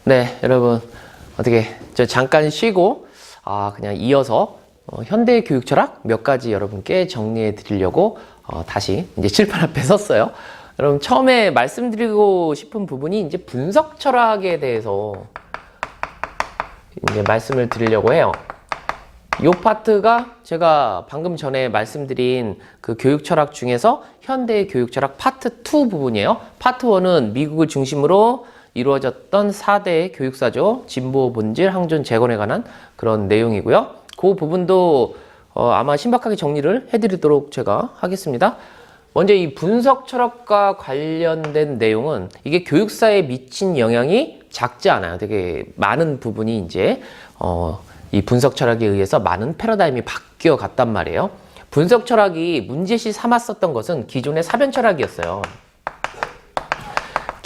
네, 여러분 어떻게 저 잠깐 쉬고 그냥 이어서 현대 교육 철학 몇 가지 여러분께 정리해 드리려고 다시 이제 칠판 앞에 섰어요. 여러분 처음에 말씀드리고 싶은 부분이 이제 분석 철학에 대해서 이제 말씀을 드리려고 해요. 이 파트가 제가 방금 전에 말씀드린 그 교육 철학 중에서 현대 교육 철학 파트 2 부분이에요. 파트 1은 미국을 중심으로 이루어졌던 4대 교육사죠. 진보, 본질, 항존, 재건에 관한 그런 내용이고요. 그 부분도 아마 신박하게 정리를 해드리도록 제가 하겠습니다. 먼저 이 분석 철학과 관련된 내용은 이게 교육사에 미친 영향이 작지 않아요. 되게 많은 부분이 이제 이 분석 철학에 의해서 많은 패러다임이 바뀌어 갔단 말이에요. 분석 철학이 문제시 삼았었던 것은 기존의 사변 철학이었어요.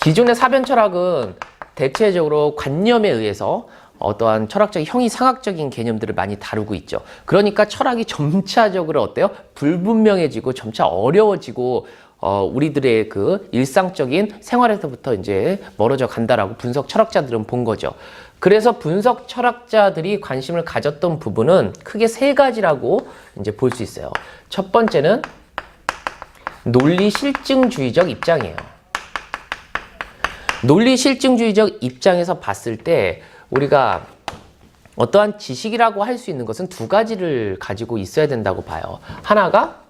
기존의 사변 철학은 대체적으로 관념에 의해서 어떠한 철학적 형이상학적인 개념들을 많이 다루고 있죠. 그러니까 철학이 점차적으로 어때요? 불분명해지고 점차 어려워지고 우리들의 그 일상적인 생활에서부터 이제 멀어져 간다라고 분석 철학자들은 본 거죠. 그래서 분석 철학자들이 관심을 가졌던 부분은 크게 세 가지라고 이제 볼 수 있어요. 첫 번째는 논리 실증주의적 입장이에요. 논리 실증주의적 입장에서 봤을 때 우리가 어떠한 지식이라고 할 수 있는 것은 두 가지를 가지고 있어야 된다고 봐요. 하나가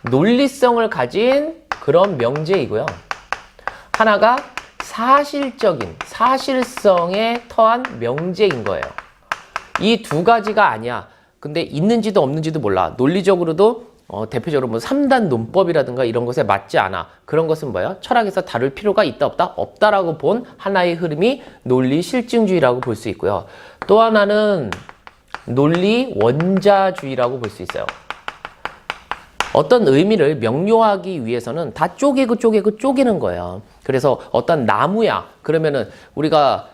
논리성을 가진 그런 명제이고요. 하나가 사실성에 터한 명제인 거예요. 이 두 가지가 아니야. 근데 있는지도 없는지도 몰라. 논리적으로도 대표적으로 뭐 3단 논법이라든가 이런 것에 맞지 않아. 그런 것은 뭐예요? 철학에서 다룰 필요가 있다 없다? 없다라고 본 하나의 흐름이 논리 실증주의라고 볼 수 있고요. 또 하나는 논리 원자주의라고 볼 수 있어요. 어떤 의미를 명료하기 위해서는 다 쪼개는 거예요. 그래서 어떤 나무야. 그러면은 우리가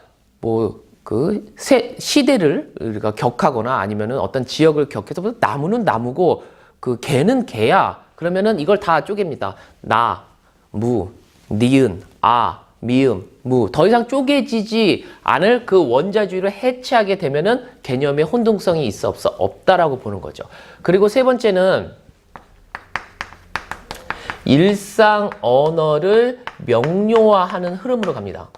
시대를 우리가 격하거나 아니면은 어떤 지역을 격해서 나무는 나무고 그 개는 개야. 그러면은 이걸 다 쪼갭니다. 나, 무, 니은, 아, 미음, 무. 더 이상 쪼개지지 않을 그 원자주의를 해체하게 되면은 개념의 혼동성이 있어 없어? 없다라고 보는 거죠. 그리고 세 번째는 일상 언어를 명료화하는 흐름으로 갑니다.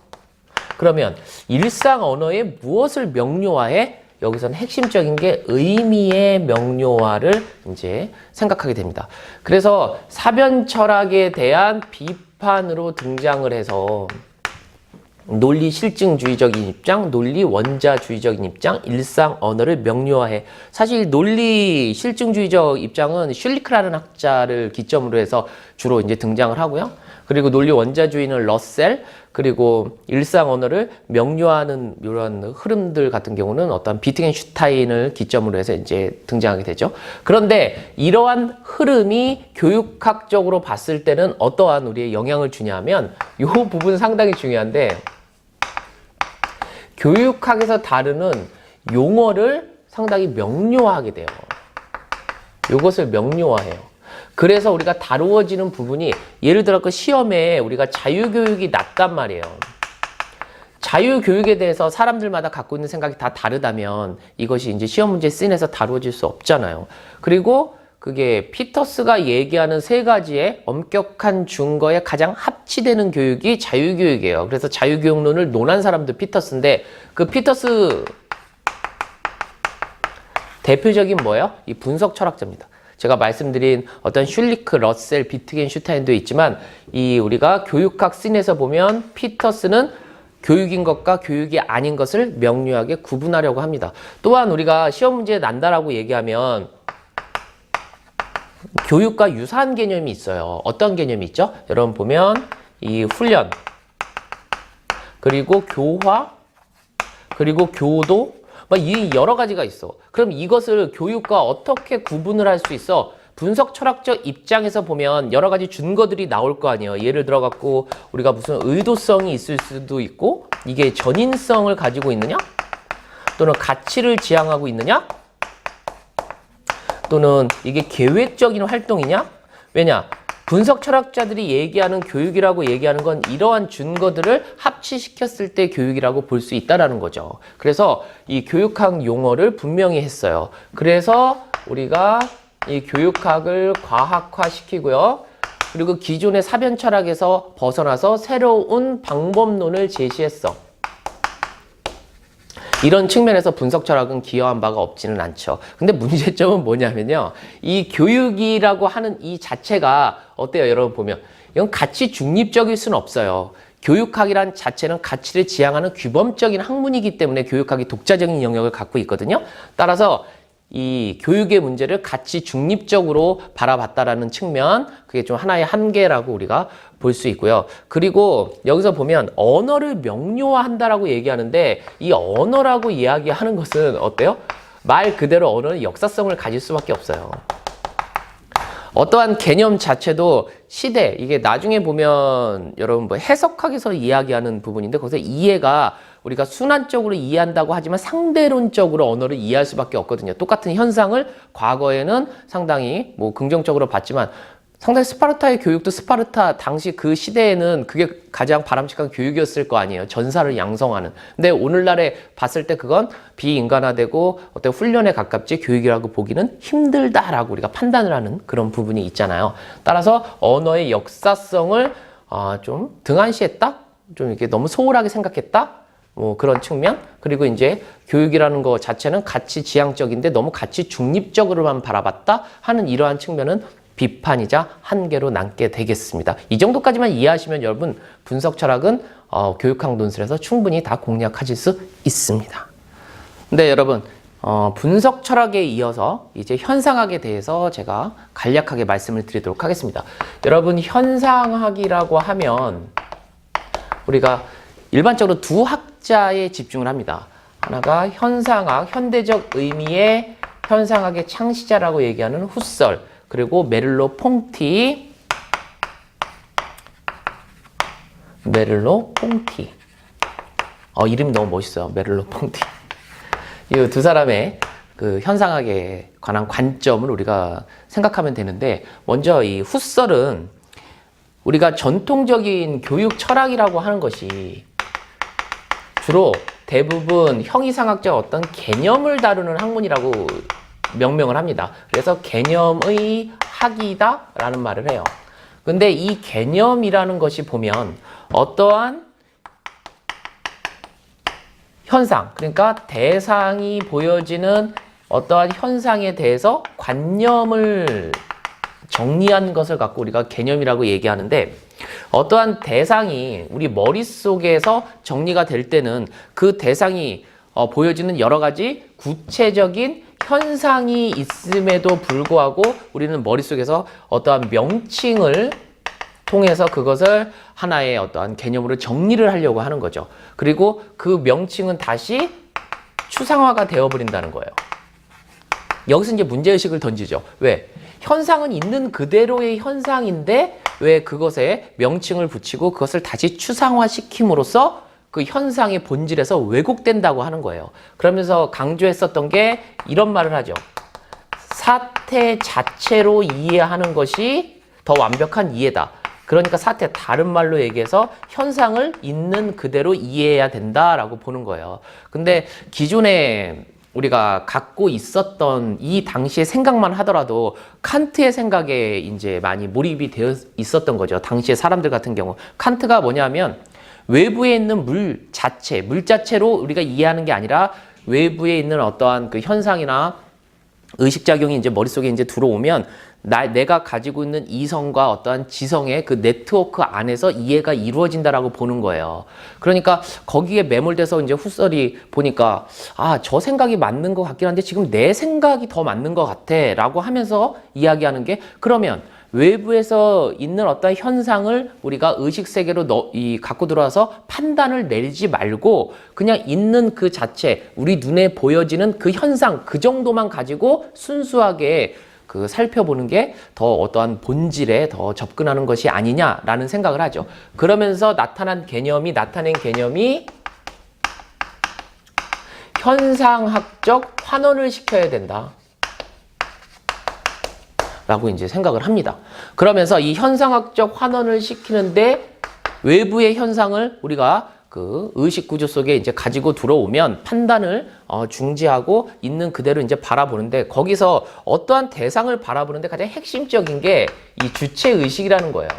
그러면 일상 언어에 무엇을 명료화해? 여기서는 핵심적인 게 의미의 명료화를 이제 생각하게 됩니다. 그래서 사변 철학에 대한 비판으로 등장을 해서 논리 실증주의적인 입장, 논리 원자주의적인 입장, 일상 언어를 명료화해. 사실 논리 실증주의적 입장은 슐리크라는 학자를 기점으로 해서 주로 이제 등장을 하고요. 그리고 논리 원자주의는 러셀, 그리고 일상 언어를 명료화하는 이런 흐름들 같은 경우는 어떤 비트겐슈타인을 기점으로 해서 이제 등장하게 되죠. 그런데 이러한 흐름이 교육학적으로 봤을 때는 어떠한 우리의 영향을 주냐면 이 부분 상당히 중요한데 교육학에서 다루는 용어를 상당히 명료화하게 돼요. 이것을 명료화해요. 그래서 우리가 다루어지는 부분이 예를 들어 그 시험에 우리가 자유교육이 났단 말이에요. 자유교육에 대해서 사람들마다 갖고 있는 생각이 다 다르다면 이것이 이제 시험 문제 씬에서 다루어질 수 없잖아요. 그리고 그게 피터스가 얘기하는 세 가지의 엄격한 증거에 가장 합치되는 교육이 자유교육이에요. 그래서 자유교육론을 논한 사람도 피터스인데 그 피터스 대표적인 뭐예요? 이 분석 철학자입니다. 제가 말씀드린 어떤 슐리크, 러셀, 비트겐슈타인도 있지만 이 우리가 교육학 씬에서 보면 피터스는 교육인 것과 교육이 아닌 것을 명료하게 구분하려고 합니다. 또한 우리가 시험 문제에 난다라고 얘기하면 교육과 유사한 개념이 있어요. 어떤 개념이 있죠? 여러분 보면 이 훈련, 그리고 교화, 그리고 교도, 이 여러 가지가 있어. 그럼 이것을 교육과 어떻게 구분을 할 수 있어? 분석 철학적 입장에서 보면 여러 가지 증거들이 나올 거 아니에요. 예를 들어 갖고 우리가 무슨 의도성이 있을 수도 있고 이게 전인성을 가지고 있느냐? 또는 가치를 지향하고 있느냐? 또는 이게 계획적인 활동이냐? 왜냐? 분석 철학자들이 얘기하는 교육이라고 얘기하는 건 이러한 준거들을 합치시켰을 때 교육이라고 볼 수 있다라는 거죠. 그래서 이 교육학 용어를 분명히 했어요. 그래서 우리가 이 교육학을 과학화시키고요. 그리고 기존의 사변 철학에서 벗어나서 새로운 방법론을 제시했어. 이런 측면에서 분석 철학은 기여한 바가 없지는 않죠. 근데 문제점은 뭐냐면요. 이 교육이라고 하는 이 자체가 어때요? 여러분 보면. 이건 가치 중립적일 수는 없어요. 교육학이란 자체는 가치를 지향하는 규범적인 학문이기 때문에 교육학이 독자적인 영역을 갖고 있거든요. 따라서 이 교육의 문제를 가치 중립적으로 바라봤다라는 측면, 그게 좀 하나의 한계라고 우리가 볼 수 있고요. 그리고 여기서 보면 언어를 명료화한다라고 얘기하는데 이 언어라고 이야기하는 것은 어때요? 말 그대로 언어는 역사성을 가질 수밖에 없어요. 어떠한 개념 자체도 시대, 이게 나중에 보면 여러분 뭐 해석학에서 이야기하는 부분인데 거기서 이해가 우리가 순환적으로 이해한다고 하지만 상대론적으로 언어를 이해할 수밖에 없거든요. 똑같은 현상을 과거에는 상당히 뭐 긍정적으로 봤지만 상당히 스파르타의 교육도 스파르타 당시 그 시대에는 그게 가장 바람직한 교육이었을 거 아니에요. 전사를 양성하는. 근데 오늘날에 봤을 때 그건 비인간화되고 어떤 훈련에 가깝지 교육이라고 보기는 힘들다라고 우리가 판단을 하는 그런 부분이 있잖아요. 따라서 언어의 역사성을 좀 등한시했다? 좀 이렇게 너무 소홀하게 생각했다? 뭐 그런 측면. 그리고 이제 교육이라는 거 자체는 가치 지향적인데 너무 가치 중립적으로만 바라봤다 하는 이러한 측면은 비판이자 한계로 남게 되겠습니다. 이 정도까지만 이해하시면 여러분 분석 철학은 교육학 논술에서 충분히 다 공략하실 수 있습니다. 근데 여러분 분석 철학에 이어서 이제 현상학에 대해서 제가 간략하게 말씀을 드리도록 하겠습니다. 여러분 현상학이라고 하면 우리가 일반적으로 두 학자에 집중을 합니다. 하나가 현상학, 현대적 의미의 현상학의 창시자라고 얘기하는 후설, 그리고 메를로 퐁티. 이름이 너무 멋있어요. 메를로 퐁티. 이 두 사람의 그 현상학에 관한 관점을 우리가 생각하면 되는데, 먼저 이 후설은 우리가 전통적인 교육 철학이라고 하는 것이 주로 대부분 형이상학적 어떤 개념을 다루는 학문이라고 명명을 합니다. 그래서 개념의 학이다 라는 말을 해요. 근데 이 개념이라는 것이 보면 어떠한 현상, 그러니까 대상이 보여지는 어떠한 현상에 대해서 관념을 정리한 것을 갖고 우리가 개념이라고 얘기하는데, 어떠한 대상이 우리 머릿속에서 정리가 될 때는 그 대상이 보여지는 여러 가지 구체적인 현상이 있음에도 불구하고 우리는 머릿속에서 어떠한 명칭을 통해서 그것을 하나의 어떠한 개념으로 정리를 하려고 하는 거죠. 그리고 그 명칭은 다시 추상화가 되어버린다는 거예요. 여기서 이제 문제의식을 던지죠. 왜? 현상은 있는 그대로의 현상인데 왜 그것에 명칭을 붙이고 그것을 다시 추상화시킴으로써 그 현상의 본질에서 왜곡된다고 하는 거예요. 그러면서 강조했었던 게 이런 말을 하죠. 사태 자체로 이해하는 것이 더 완벽한 이해다. 그러니까 사태, 다른 말로 얘기해서 현상을 있는 그대로 이해해야 된다라고 보는 거예요. 근데 기존에 우리가 갖고 있었던 이 당시의 생각만 하더라도 칸트의 생각에 이제 많이 몰입이 되어 있었던 거죠. 당시의 사람들 같은 경우. 칸트가 뭐냐면 외부에 있는 물 자체로 우리가 이해하는 게 아니라 외부에 있는 어떠한 그 현상이나 의식작용이 이제 머릿속에 이제 들어오면 내가 가지고 있는 이성과 어떠한 지성의 그 네트워크 안에서 이해가 이루어진다라고 보는 거예요. 그러니까 거기에 매몰돼서 이제 후설이 보니까 저 생각이 맞는 것 같긴 한데 지금 내 생각이 더 맞는 것 같아 라고 하면서 이야기하는 게, 그러면 외부에서 있는 어떤 현상을 우리가 의식세계로 갖고 들어와서 판단을 내리지 말고 그냥 있는 그 자체, 우리 눈에 보여지는 그 현상, 그 정도만 가지고 순수하게 그 살펴보는 게 더 어떠한 본질에 더 접근하는 것이 아니냐라는 생각을 하죠. 그러면서 나타낸 개념이 현상학적 환원을 시켜야 된다. 라고 이제 생각을 합니다. 그러면서 이 현상학적 환원을 시키는데 외부의 현상을 우리가 그 의식 구조 속에 이제 가지고 들어오면 판단을 중지하고 있는 그대로 이제 바라보는데, 거기서 어떠한 대상을 바라보는데 가장 핵심적인 게 이 주체 의식이라는 거예요.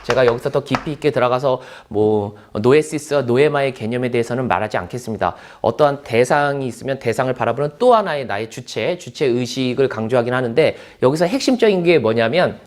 제가 여기서 더 깊이 있게 들어가서 뭐 노에시스와 노에마의 개념에 대해서는 말하지 않겠습니다. 어떠한 대상이 있으면 대상을 바라보는 또 하나의 나의 주체 의식을 강조하긴 하는데, 여기서 핵심적인 게 뭐냐면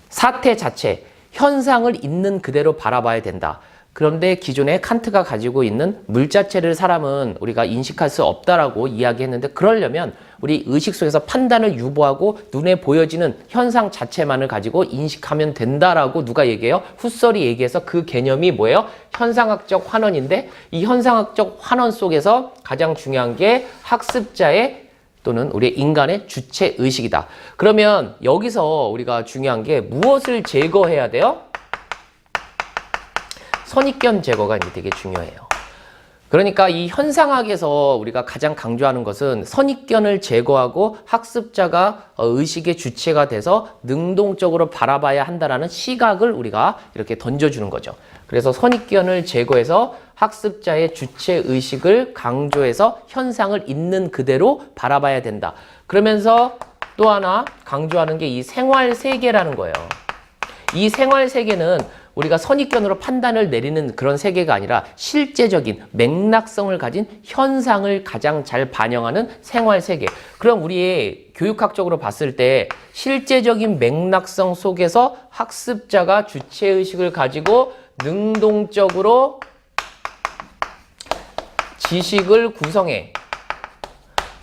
사태 자체, 현상을 있는 그대로 바라봐야 된다. 그런데 기존에 칸트가 가지고 있는 물 자체를 사람은 우리가 인식할 수 없다라고 이야기했는데, 그러려면 우리 의식 속에서 판단을 유보하고 눈에 보여지는 현상 자체만을 가지고 인식하면 된다라고 누가 얘기해요? 후설이 얘기해서 그 개념이 뭐예요? 현상학적 환원인데, 이 현상학적 환원 속에서 가장 중요한 게 학습자의 또는 우리 인간의 주체 의식이다. 그러면 여기서 우리가 중요한 게 무엇을 제거해야 돼요? 선입견 제거가 이제 되게 중요해요. 그러니까 이 현상학에서 우리가 가장 강조하는 것은 선입견을 제거하고 학습자가 의식의 주체가 돼서 능동적으로 바라봐야 한다라는 시각을 우리가 이렇게 던져주는 거죠. 그래서 선입견을 제거해서 학습자의 주체 의식을 강조해서 현상을 있는 그대로 바라봐야 된다. 그러면서 또 하나 강조하는 게 이 생활 세계라는 거예요. 이 생활 세계는 우리가 선입견으로 판단을 내리는 그런 세계가 아니라 실제적인 맥락성을 가진 현상을 가장 잘 반영하는 생활 세계. 그럼 우리의 교육학적으로 봤을 때 실제적인 맥락성 속에서 학습자가 주체의식을 가지고 능동적으로 지식을 구성해.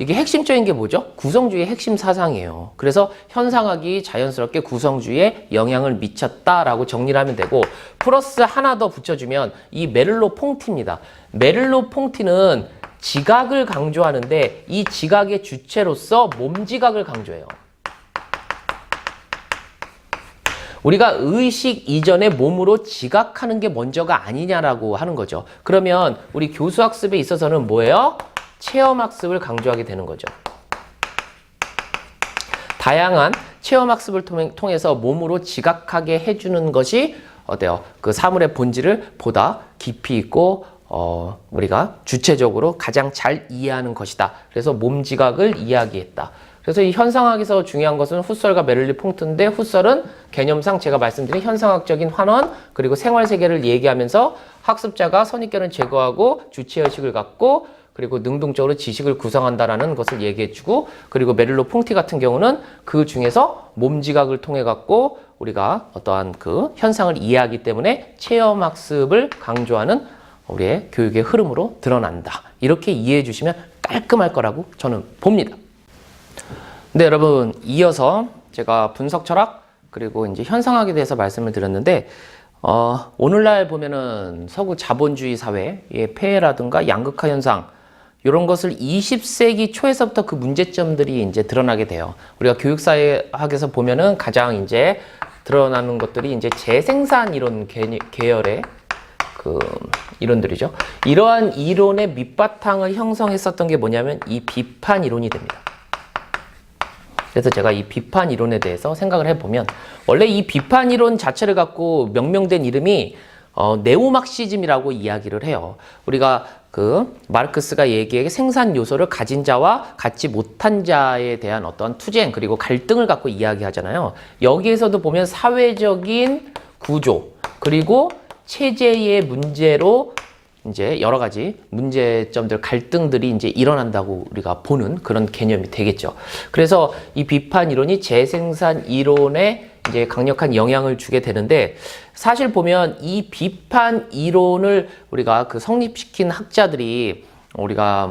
이게 핵심적인 게 뭐죠? 구성주의의 핵심 사상이에요. 그래서 현상학이 자연스럽게 구성주의에 영향을 미쳤다라고 정리를 하면 되고, 플러스 하나 더 붙여주면 이 메를로 퐁티입니다. 메를로 퐁티는 지각을 강조하는데 이 지각의 주체로서 몸지각을 강조해요. 우리가 의식 이전에 몸으로 지각하는 게 먼저가 아니냐라고 하는 거죠. 그러면 우리 교수학습에 있어서는 뭐예요? 체험학습을 강조하게 되는 거죠. 다양한 체험학습을 통해서 몸으로 지각하게 해주는 것이 어때요? 그 사물의 본질을 보다 깊이 있고 우리가 주체적으로 가장 잘 이해하는 것이다. 그래서 몸지각을 이야기했다. 그래서 이 현상학에서 중요한 것은 후설과 메를리 퐁트인데, 후설은 개념상 제가 말씀드린 현상학적인 환원 그리고 생활세계를 얘기하면서 학습자가 선입견을 제거하고 주체의식을 갖고 그리고 능동적으로 지식을 구성한다라는 것을 얘기해주고, 그리고 메를로 퐁티 같은 경우는 그 중에서 몸지각을 통해 갖고 우리가 어떠한 그 현상을 이해하기 때문에 체험학습을 강조하는 우리의 교육의 흐름으로 드러난다. 이렇게 이해해 주시면 깔끔할 거라고 저는 봅니다. 네, 여러분, 이어서 제가 분석 철학 그리고 이제 현상학에 대해서 말씀을 드렸는데, 오늘날 보면은 서구 자본주의 사회의 폐해라든가 양극화 현상, 이런 것을 20세기 초에서부터 그 문제점들이 이제 드러나게 돼요. 우리가 교육사회학에서 보면은 가장 이제 드러나는 것들이 이제 재생산 이론 계열의 그 이론들이죠. 이러한 이론의 밑바탕을 형성했었던 게 뭐냐면 이 비판 이론이 됩니다. 그래서 제가 이 비판 이론에 대해서 생각을 해보면, 원래 이 비판 이론 자체를 갖고 명명된 이름이 네오막시즘이라고 이야기를 해요. 우리가 그 마르크스가 얘기해 생산 요소를 가진 자와 갖지 못한 자에 대한 어떤 투쟁 그리고 갈등을 갖고 이야기하잖아요. 여기에서도 보면 사회적인 구조 그리고 체제의 문제로 이제 여러 가지 문제점들, 갈등들이 이제 일어난다고 우리가 보는 그런 개념이 되겠죠. 그래서 이 비판 이론이 재생산 이론에 이제 강력한 영향을 주게 되는데, 사실 보면 이 비판 이론을 우리가 그 성립시킨 학자들이 우리가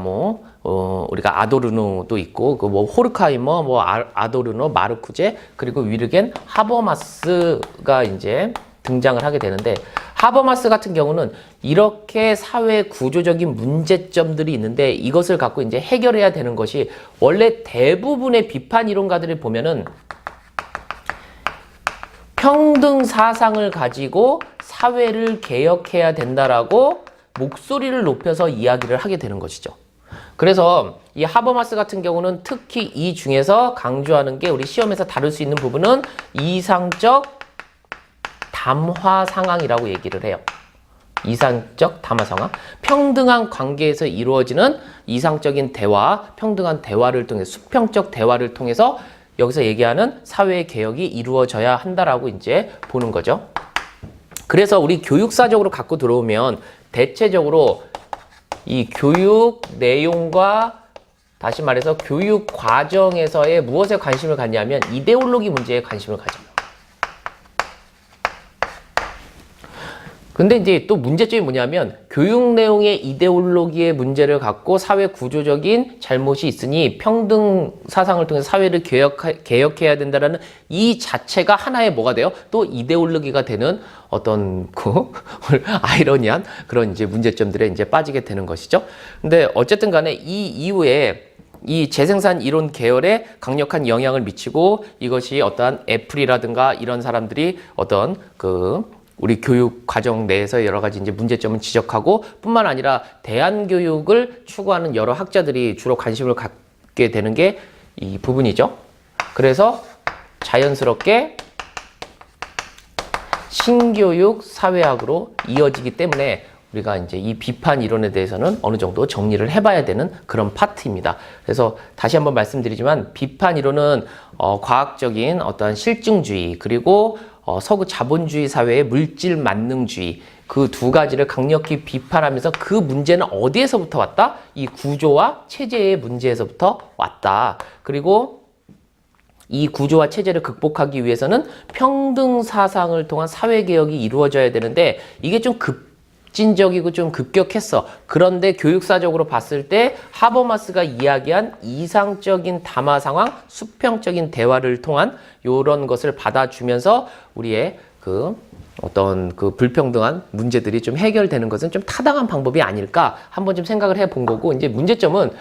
우리가 아도르노도 있고 그 호르카이머, 아도르노, 마르쿠제, 그리고 위르겐, 하버마스가 이제 등장을 하게 되는데, 하버마스 같은 경우는 이렇게 사회 구조적인 문제점들이 있는데 이것을 갖고 이제 해결해야 되는 것이, 원래 대부분의 비판 이론가들을 보면은 평등 사상을 가지고 사회를 개혁해야 된다라고 목소리를 높여서 이야기를 하게 되는 것이죠. 그래서 이 하버마스 같은 경우는 특히 이 중에서 강조하는 게 우리 시험에서 다룰 수 있는 부분은 이상적 담화 상황이라고 얘기를 해요. 이상적 담화 상황. 평등한 관계에서 이루어지는 이상적인 대화, 평등한 대화를 통해 수평적 대화를 통해서 여기서 얘기하는 사회 개혁이 이루어져야 한다라고 이제 보는 거죠. 그래서 우리 교육사적으로 갖고 들어오면 대체적으로 이 교육 내용과 다시 말해서 교육 과정에서의 무엇에 관심을 갖냐면 이데올로기 문제에 관심을 가져요. 근데 이제 또 문제점이 뭐냐면 교육 내용의 이데올로기의 문제를 갖고 사회 구조적인 잘못이 있으니 평등 사상을 통해서 사회를 개혁해야 된다라는 이 자체가 하나의 뭐가 돼요? 또 이데올로기가 되는 어떤 아이러니한 그런 이제 문제점들에 이제 빠지게 되는 것이죠. 근데 어쨌든 간에 이 이후에 이 재생산 이론 계열에 강력한 영향을 미치고 이것이 어떠한 애플이라든가 이런 사람들이 어떤 우리 교육 과정 내에서 여러 가지 이제 문제점을 지적하고 뿐만 아니라 대안교육을 추구하는 여러 학자들이 주로 관심을 갖게 되는 게 이 부분이죠. 그래서 자연스럽게 신교육 사회학으로 이어지기 때문에 우리가 이제 이 비판 이론에 대해서는 어느 정도 정리를 해봐야 되는 그런 파트입니다. 그래서 다시 한번 말씀드리지만 비판 이론은 과학적인 어떠한 실증주의 그리고 서구 자본주의 사회의 물질 만능주의 그 두 가지를 강력히 비판하면서 그 문제는 어디에서부터 왔다? 이 구조와 체제의 문제에서부터 왔다. 그리고 이 구조와 체제를 극복하기 위해서는 평등 사상을 통한 사회개혁이 이루어져야 되는데 이게 좀 급진적이고 좀 급격했어. 그런데 교육사적으로 봤을 때 하버마스가 이야기한 이상적인 담화 상황, 수평적인 대화를 통한 이런 것을 받아주면서 우리의 어떤 불평등한 문제들이 좀 해결되는 것은 좀 타당한 방법이 아닐까 한번 좀 생각을 해본 거고, 이제 문제점은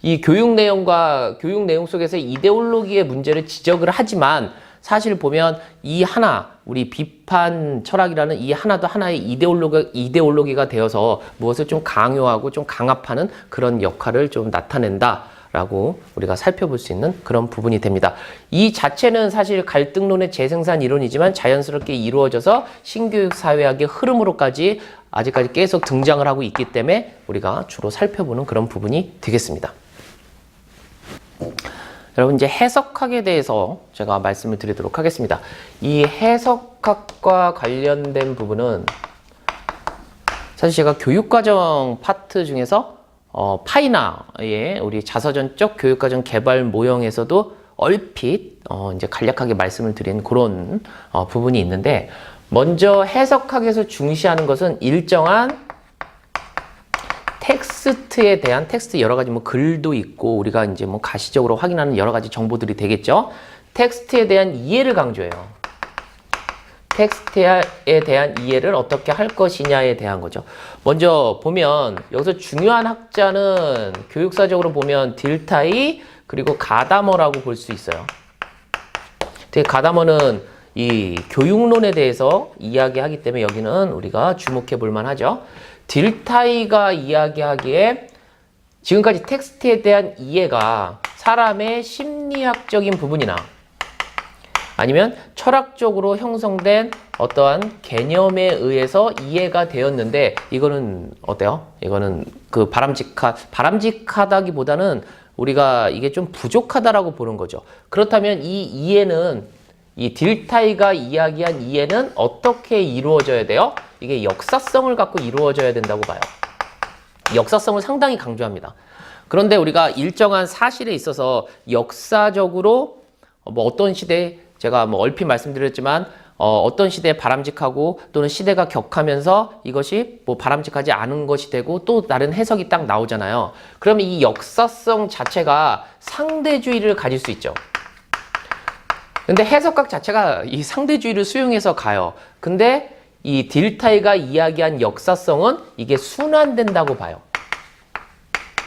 이 교육 내용과 교육 내용 속에서 이데올로기의 문제를 지적을 하지만 사실 보면 이 하나, 우리 비판 철학이라는 이 하나도 하나의 이데올로기가 되어서 무엇을 좀 강요하고 좀 강압하는 그런 역할을 좀 나타낸다라고 우리가 살펴볼 수 있는 그런 부분이 됩니다. 이 자체는 사실 갈등론의 재생산 이론이지만 자연스럽게 이루어져서 신교육 사회학의 흐름으로까지 아직까지 계속 등장을 하고 있기 때문에 우리가 주로 살펴보는 그런 부분이 되겠습니다. 여러분, 이제 해석학에 대해서 제가 말씀을 드리도록 하겠습니다. 이 해석학과 관련된 부분은 사실 제가 교육과정 파트 중에서 파이나의 우리 자서전적 교육과정 개발 모형에서도 얼핏 이제 간략하게 말씀을 드린 그런 부분이 있는데, 먼저 해석학에서 중시하는 것은 일정한 텍스트에 대한 텍스트 여러 가지 글도 있고 우리가 이제 가시적으로 확인하는 여러 가지 정보들이 되겠죠. 텍스트에 대한 이해를 강조해요. 텍스트에 대한 이해를 어떻게 할 것이냐에 대한 거죠. 먼저 보면 여기서 중요한 학자는 교육사적으로 보면 딜타이 그리고 가다머라고 볼 수 있어요. 가다머는 이 교육론에 대해서 이야기하기 때문에 여기는 우리가 주목해 볼 만하죠. 딜타이가 이야기하기에 지금까지 텍스트에 대한 이해가 사람의 심리학적인 부분이나 아니면 철학적으로 형성된 어떠한 개념에 의해서 이해가 되었는데, 이거는 어때요? 이거는 바람직하다기보다는 우리가 이게 좀 부족하다라고 보는 거죠. 그렇다면 이 이해는, 이 딜타이가 이야기한 이해는 어떻게 이루어져야 돼요? 이게 역사성을 갖고 이루어져야 된다고 봐요. 역사성을 상당히 강조합니다. 그런데 우리가 일정한 사실에 있어서 역사적으로 어떤 시대, 제가 얼핏 말씀드렸지만 어떤 시대에 바람직하고 또는 시대가 격하면서 이것이 바람직하지 않은 것이 되고 또 다른 해석이 딱 나오잖아요. 그러면 이 역사성 자체가 상대주의를 가질 수 있죠. 근데 해석학 자체가 이 상대주의를 수용해서 가요. 근데 이 딜타이가 이야기한 역사성은 이게 순환된다고 봐요.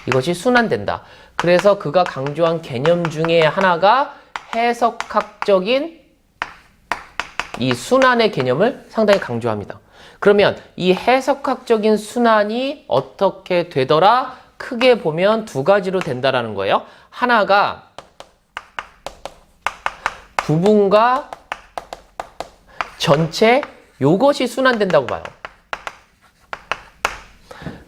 이것이 순환된다. 그래서 그가 강조한 개념 중에 하나가 해석학적인 이 순환의 개념을 상당히 강조합니다. 그러면 이 해석학적인 순환이 어떻게 되더라? 크게 보면 두 가지로 된다라는 거예요. 하나가 부분과 전체 요것이 순환된다고 봐요.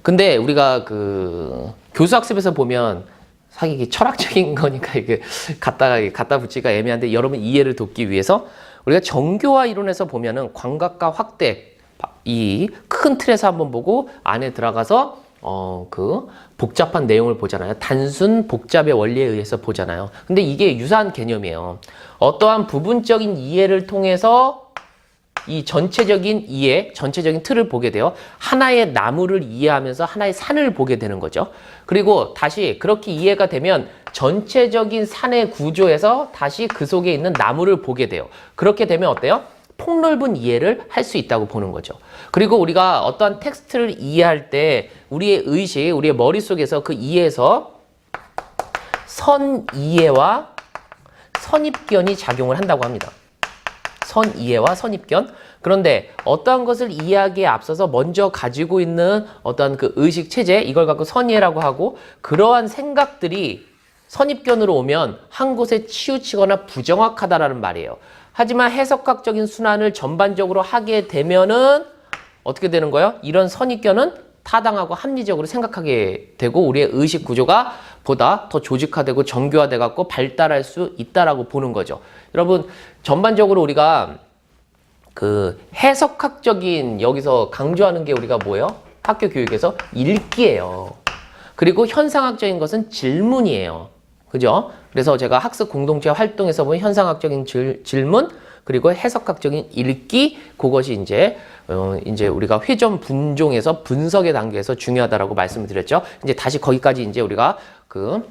근데 우리가 그 교수학습에서 보면 사실 이게 철학적인 거니까 이게 갖다 붙이기가 애매한데 여러분 이해를 돕기 위해서 우리가 정교화 이론에서 보면은 광각과 확대 이 큰 틀에서 한번 보고 안에 들어가서 그 복잡한 내용을 보잖아요. 단순 복잡의 원리에 의해서 보잖아요. 근데 이게 유사한 개념이에요. 어떠한 부분적인 이해를 통해서 이 전체적인 이해, 전체적인 틀을 보게 돼요. 하나의 나무를 이해하면서 하나의 산을 보게 되는 거죠. 그리고 다시 그렇게 이해가 되면 전체적인 산의 구조에서 다시 그 속에 있는 나무를 보게 돼요. 그렇게 되면 어때요? 폭넓은 이해를 할 수 있다고 보는 거죠. 그리고 우리가 어떠한 텍스트를 이해할 때 우리의 의식, 우리의 머릿속에서 그 이해에서 선이해와 선입견이 작용을 한다고 합니다. 선이해와 선입견. 그런데 어떠한 것을 이해하기에 앞서서 먼저 가지고 있는 어떠한 그 의식 체제, 이걸 갖고 선이해라고 하고, 그러한 생각들이 선입견으로 오면 한 곳에 치우치거나 부정확하다라는 말이에요. 하지만 해석학적인 순환을 전반적으로 하게 되면은 어떻게 되는 거예요? 이런 선입견은 타당하고 합리적으로 생각하게 되고 우리의 의식 구조가 보다 더 조직화되고 정교화돼 갖고 발달할 수 있다라고 보는 거죠. 여러분, 전반적으로 우리가 그 해석학적인 여기서 강조하는 게 우리가 뭐예요? 학교 교육에서 읽기예요. 그리고 현상학적인 것은 질문이에요. 그죠? 그래서 제가 학습 공동체 활동에서 보면 현상학적인 질문, 그리고 해석학적인 읽기, 그것이 이제 우리가 회전 분종에서 분석의 단계에서 중요하다라고 말씀을 드렸죠. 이제 다시 거기까지 이제 우리가 그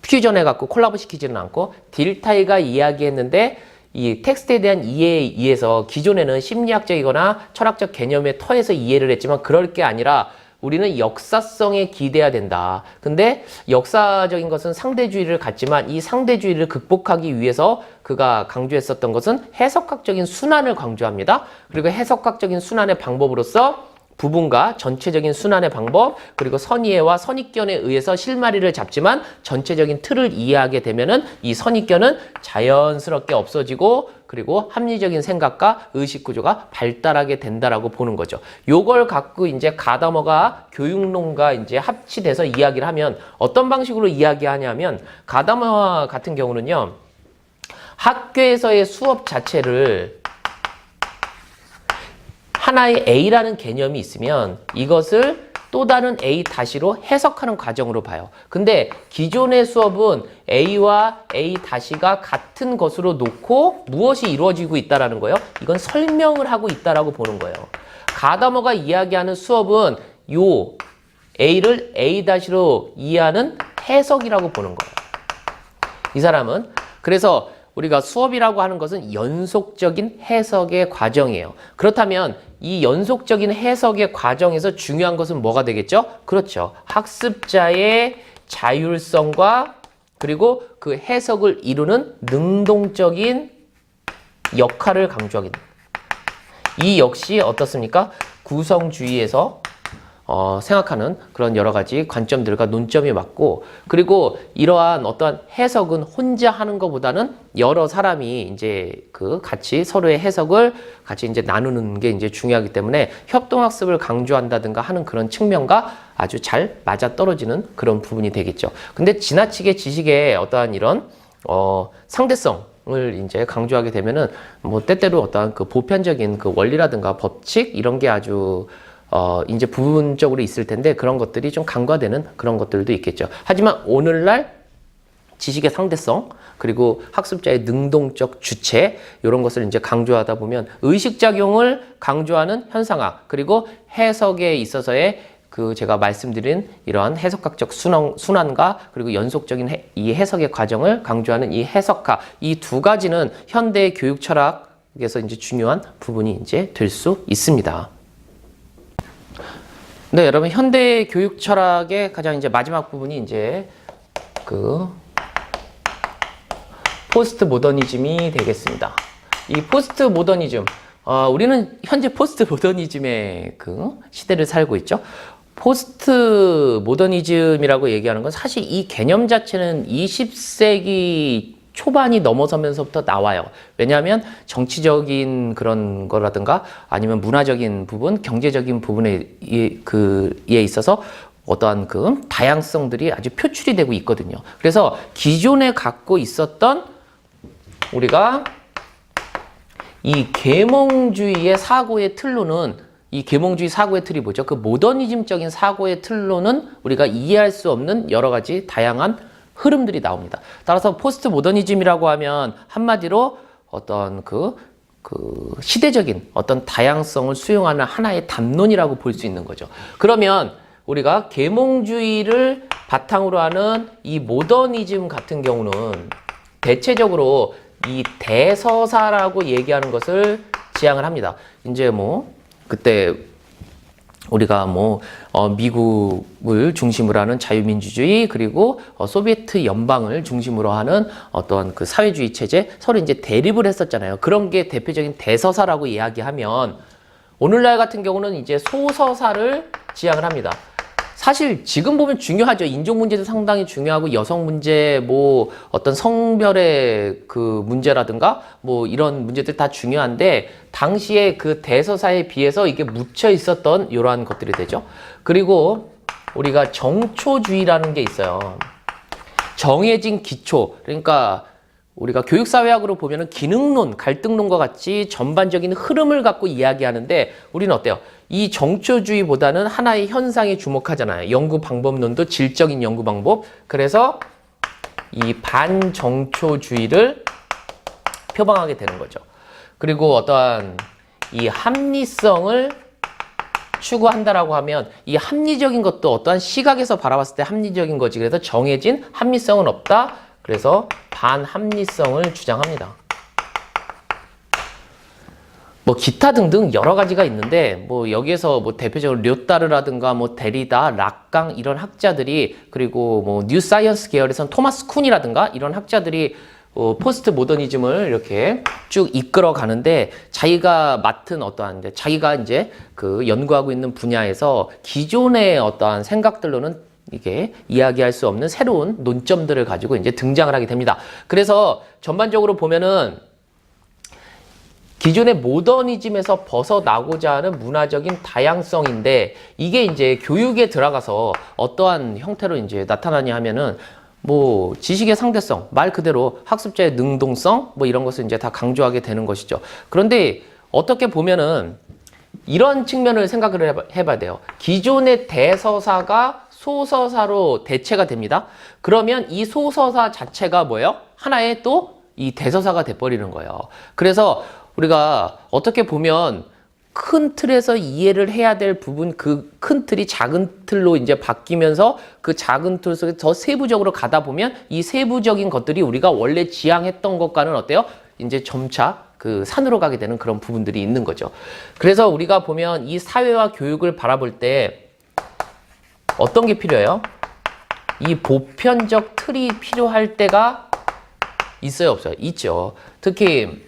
퓨전해 갖고 콜라보 시키지는 않고 딜타이가 이야기했는데 이 텍스트에 대한 이해에 의해서 기존에는 심리학적이거나 철학적 개념의 터에서 이해를 했지만 그럴 게 아니라 우리는 역사성에 기대야 된다. 근데 역사적인 것은 상대주의를 갖지만 이 상대주의를 극복하기 위해서 그가 강조했었던 것은 해석학적인 순환을 강조합니다. 그리고 해석학적인 순환의 방법으로서 부분과 전체적인 순환의 방법, 그리고 선이해와 선입견에 의해서 실마리를 잡지만 전체적인 틀을 이해하게 되면은 이 선입견은 자연스럽게 없어지고 그리고 합리적인 생각과 의식 구조가 발달하게 된다라고 보는 거죠. 요걸 갖고 이제 가다머가 교육론과 이제 합치돼서 이야기를 하면 어떤 방식으로 이야기하냐면 가다머 같은 경우는요. 학교에서의 수업 자체를 하나의 A라는 개념이 있으면 이것을 또 다른 A 다시로 해석하는 과정으로 봐요. 근데 기존의 수업은 A와 A 다시가 같은 것으로 놓고 무엇이 이루어지고 있다라는 거예요. 이건 설명을 하고 있다라고 보는 거예요. 가다머가 이야기하는 수업은 요 A를 A 다시로 이해하는 해석이라고 보는 거예요. 이 사람은 그래서 우리가 수업이라고 하는 것은 연속적인 해석의 과정이에요. 그렇다면 이 연속적인 해석의 과정에서 중요한 것은 뭐가 되겠죠? 그렇죠. 학습자의 자율성과 그리고 그 해석을 이루는 능동적인 역할을 강조하게 됩니다. 이 역시 어떻습니까? 구성주의에서 생각하는 그런 여러 가지 관점들과 논점이 맞고, 그리고 이러한 어떠한 해석은 혼자 하는 것보다는 여러 사람이 이제 그 같이 서로의 해석을 같이 이제 나누는 게 이제 중요하기 때문에 협동학습을 강조한다든가 하는 그런 측면과 아주 잘 맞아 떨어지는 그런 부분이 되겠죠. 근데 지나치게 지식의 어떠한 이런 상대성을 이제 강조하게 되면은 뭐 때때로 어떠한 그 보편적인 그 원리라든가 법칙 이런 게 아주 이제 부분적으로 있을 텐데 그런 것들이 좀 간과되는 그런 것들도 있겠죠. 하지만 오늘날 지식의 상대성 그리고 학습자의 능동적 주체 이런 것을 이제 강조하다 보면 의식작용을 강조하는 현상학 그리고 해석에 있어서의 그 제가 말씀드린 이러한 해석학적 순환과 그리고 연속적인 이 해석의 과정을 강조하는 이 해석학 이 두 가지는 현대 교육 철학에서 이제 중요한 부분이 이제 될 수 있습니다. 네, 여러분 현대 교육 철학의 가장 이제 마지막 부분이 이제 그 포스트 모더니즘이 되겠습니다. 이 포스트 모더니즘, 우리는 현재 포스트 모더니즘의 그 시대를 살고 있죠. 포스트 모더니즘이라고 얘기하는 건 사실 이 개념 자체는 20세기 초반이 넘어서면서부터 나와요. 왜냐하면 정치적인 그런 거라든가 아니면 문화적인 부분, 경제적인 부분에 있어서 어떠한 그 다양성들이 아주 표출이 되고 있거든요. 그래서 기존에 갖고 있었던 우리가 이 계몽주의의 사고의 틀로는 이 계몽주의 사고의 틀이 뭐죠? 그 모더니즘적인 사고의 틀로는 우리가 이해할 수 없는 여러 가지 다양한 흐름들이 나옵니다. 따라서 포스트 모더니즘이라고 하면 한마디로 어떤 그 시대적인 어떤 다양성을 수용하는 하나의 담론이라고 볼 수 있는 거죠. 그러면 우리가 계몽주의를 바탕으로 하는 이 모더니즘 같은 경우는 대체적으로 이 대서사라고 얘기하는 것을 지향을 합니다. 이제 뭐 그때 우리가 미국을 중심으로 하는 자유민주주의 그리고 소비에트 연방을 중심으로 하는 어떤 그 사회주의 체제 서로 이제 대립을 했었잖아요. 그런 게 대표적인 대서사라고 이야기하면 오늘날 같은 경우는 이제 소서사를 지향을 합니다. 사실 지금 보면 중요하죠. 인종 문제도 상당히 중요하고 여성 문제, 뭐 어떤 성별의 그 문제라든가 뭐 이런 문제들 다 중요한데 당시에 그 대서사에 비해서 이게 묻혀 있었던 이러한 것들이 되죠. 그리고 우리가 정초주의라는 게 있어요. 정해진 기초, 그러니까 우리가 교육사회학으로 보면은 기능론, 갈등론과 같이 전반적인 흐름을 갖고 이야기하는데 우리는 어때요? 이 정초주의보다는 하나의 현상에 주목하잖아요. 연구 방법론도 질적인 연구 방법. 그래서 이 반정초주의를 표방하게 되는 거죠. 그리고 어떠한 이 합리성을 추구한다라고 하면 이 합리적인 것도 어떠한 시각에서 바라봤을 때 합리적인 거지. 그래서 정해진 합리성은 없다. 그래서 반합리성을 주장합니다. 뭐 기타 등등 여러 가지가 있는데 뭐 여기에서 뭐 대표적으로 료타르라든가 뭐 데리다, 락강 이런 학자들이 그리고 뭐 뉴사이언스 계열에서는 토마스 쿤이라든가 이런 학자들이 포스트 모더니즘을 이렇게 쭉 이끌어 가는데 자기가 맡은 어떠한데 자기가 이제 그 연구하고 있는 분야에서 기존의 어떠한 생각들로는 이게 이야기할 수 없는 새로운 논점들을 가지고 이제 등장을 하게 됩니다. 그래서 전반적으로 보면은 기존의 모더니즘에서 벗어나고자 하는 문화적인 다양성인데 이게 이제 교육에 들어가서 어떠한 형태로 이제 나타나냐 하면은 뭐 지식의 상대성, 말 그대로 학습자의 능동성 뭐 이런 것을 이제 다 강조하게 되는 것이죠. 그런데 어떻게 보면은 이런 측면을 생각을 해봐야 돼요. 기존의 대서사가 소서사로 대체가 됩니다. 그러면 이 소서사 자체가 뭐예요? 하나의 또 이 대서사가 돼버리는 거예요. 그래서 우리가 어떻게 보면 큰 틀에서 이해를 해야 될 부분 그 큰 틀이 작은 틀로 이제 바뀌면서 그 작은 틀 속에 더 세부적으로 가다 보면 이 세부적인 것들이 우리가 원래 지향했던 것과는 어때요? 이제 점차 그 산으로 가게 되는 그런 부분들이 있는 거죠. 그래서 우리가 보면 이 사회와 교육을 바라볼 때 어떤 게 필요해요? 이 보편적 틀이 필요할 때가 있어요, 없어요? 있죠. 특히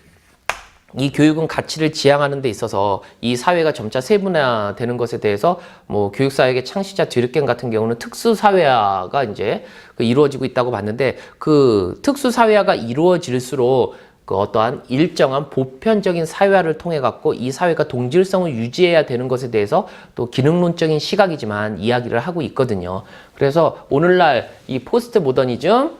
이 교육은 가치를 지향하는 데 있어서 이 사회가 점차 세분화되는 것에 대해서 뭐 교육사회의 창시자 드류켄 같은 경우는 특수사회화가 이제 이루어지고 있다고 봤는데 그 특수사회화가 이루어질수록 그 어떠한 일정한 보편적인 사회화를 통해 갖고 이 사회가 동질성을 유지해야 되는 것에 대해서 또 기능론적인 시각이지만 이야기를 하고 있거든요. 그래서 오늘날 이 포스트 모더니즘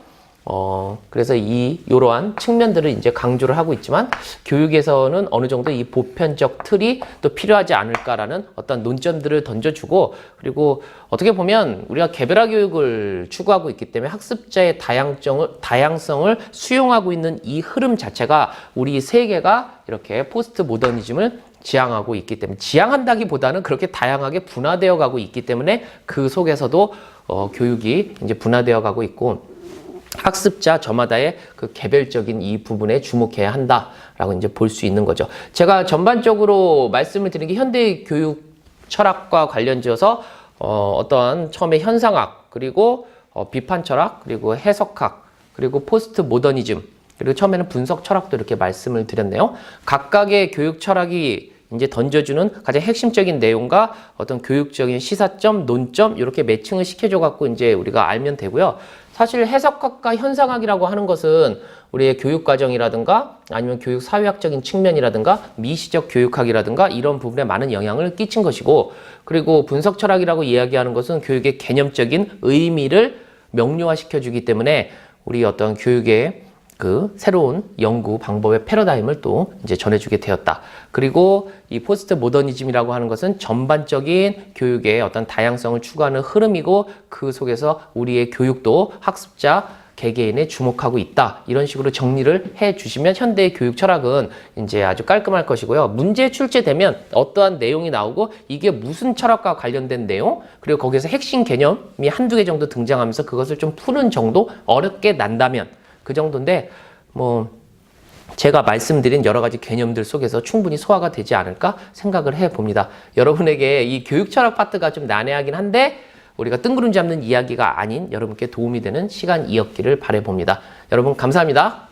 그래서 이러한 측면들을 이제 강조를 하고 있지만 교육에서는 어느 정도 이 보편적 틀이 또 필요하지 않을까라는 어떤 논점들을 던져주고 그리고 어떻게 보면 우리가 개별화 교육을 추구하고 있기 때문에 학습자의 다양성을 수용하고 있는 이 흐름 자체가 우리 세계가 이렇게 포스트 모더니즘을 지향하고 있기 때문에 지향한다기보다는 그렇게 다양하게 분화되어 가고 있기 때문에 그 속에서도 교육이 이제 분화되어 가고 있고 학습자 저마다의 그 개별적인 이 부분에 주목해야 한다라고 이제 볼 수 있는 거죠. 제가 전반적으로 말씀을 드린 게 현대 교육 철학과 관련지어서 어떠한 처음에 현상학 그리고 비판 철학 그리고 해석학 그리고 포스트 모더니즘 그리고 처음에는 분석 철학도 이렇게 말씀을 드렸네요. 각각의 교육 철학이 이제 던져주는 가장 핵심적인 내용과 어떤 교육적인 시사점, 논점 이렇게 매칭을 시켜줘 갖고 이제 우리가 알면 되고요. 사실 해석학과 현상학이라고 하는 것은 우리의 교육과정이라든가 아니면 교육 사회학적인 측면이라든가 미시적 교육학이라든가 이런 부분에 많은 영향을 끼친 것이고, 그리고 분석 철학이라고 이야기하는 것은 교육의 개념적인 의미를 명료화시켜 주기 때문에 우리 어떤 교육의 그 새로운 연구 방법의 패러다임을 또 이제 전해주게 되었다. 그리고 이 포스트 모더니즘이라고 하는 것은 전반적인 교육의 어떤 다양성을 추구하는 흐름이고, 그 속에서 우리의 교육도 학습자 개개인에 주목하고 있다. 이런 식으로 정리를 해 주시면 현대의 교육 철학은 이제 아주 깔끔할 것이고요. 문제 출제되면 어떠한 내용이 나오고 이게 무슨 철학과 관련된 내용, 그리고 거기에서 핵심 개념이 한두 개 정도 등장하면서 그것을 좀 푸는 정도, 어렵게 난다면 그 정도인데, 뭐 제가 말씀드린 여러 가지 개념들 속에서 충분히 소화가 되지 않을까 생각을 해봅니다. 여러분에게 이 교육 철학 파트가 좀 난해하긴 한데 우리가 뜬구름 잡는 이야기가 아닌 여러분께 도움이 되는 시간이었기를 바라봅니다. 여러분 감사합니다.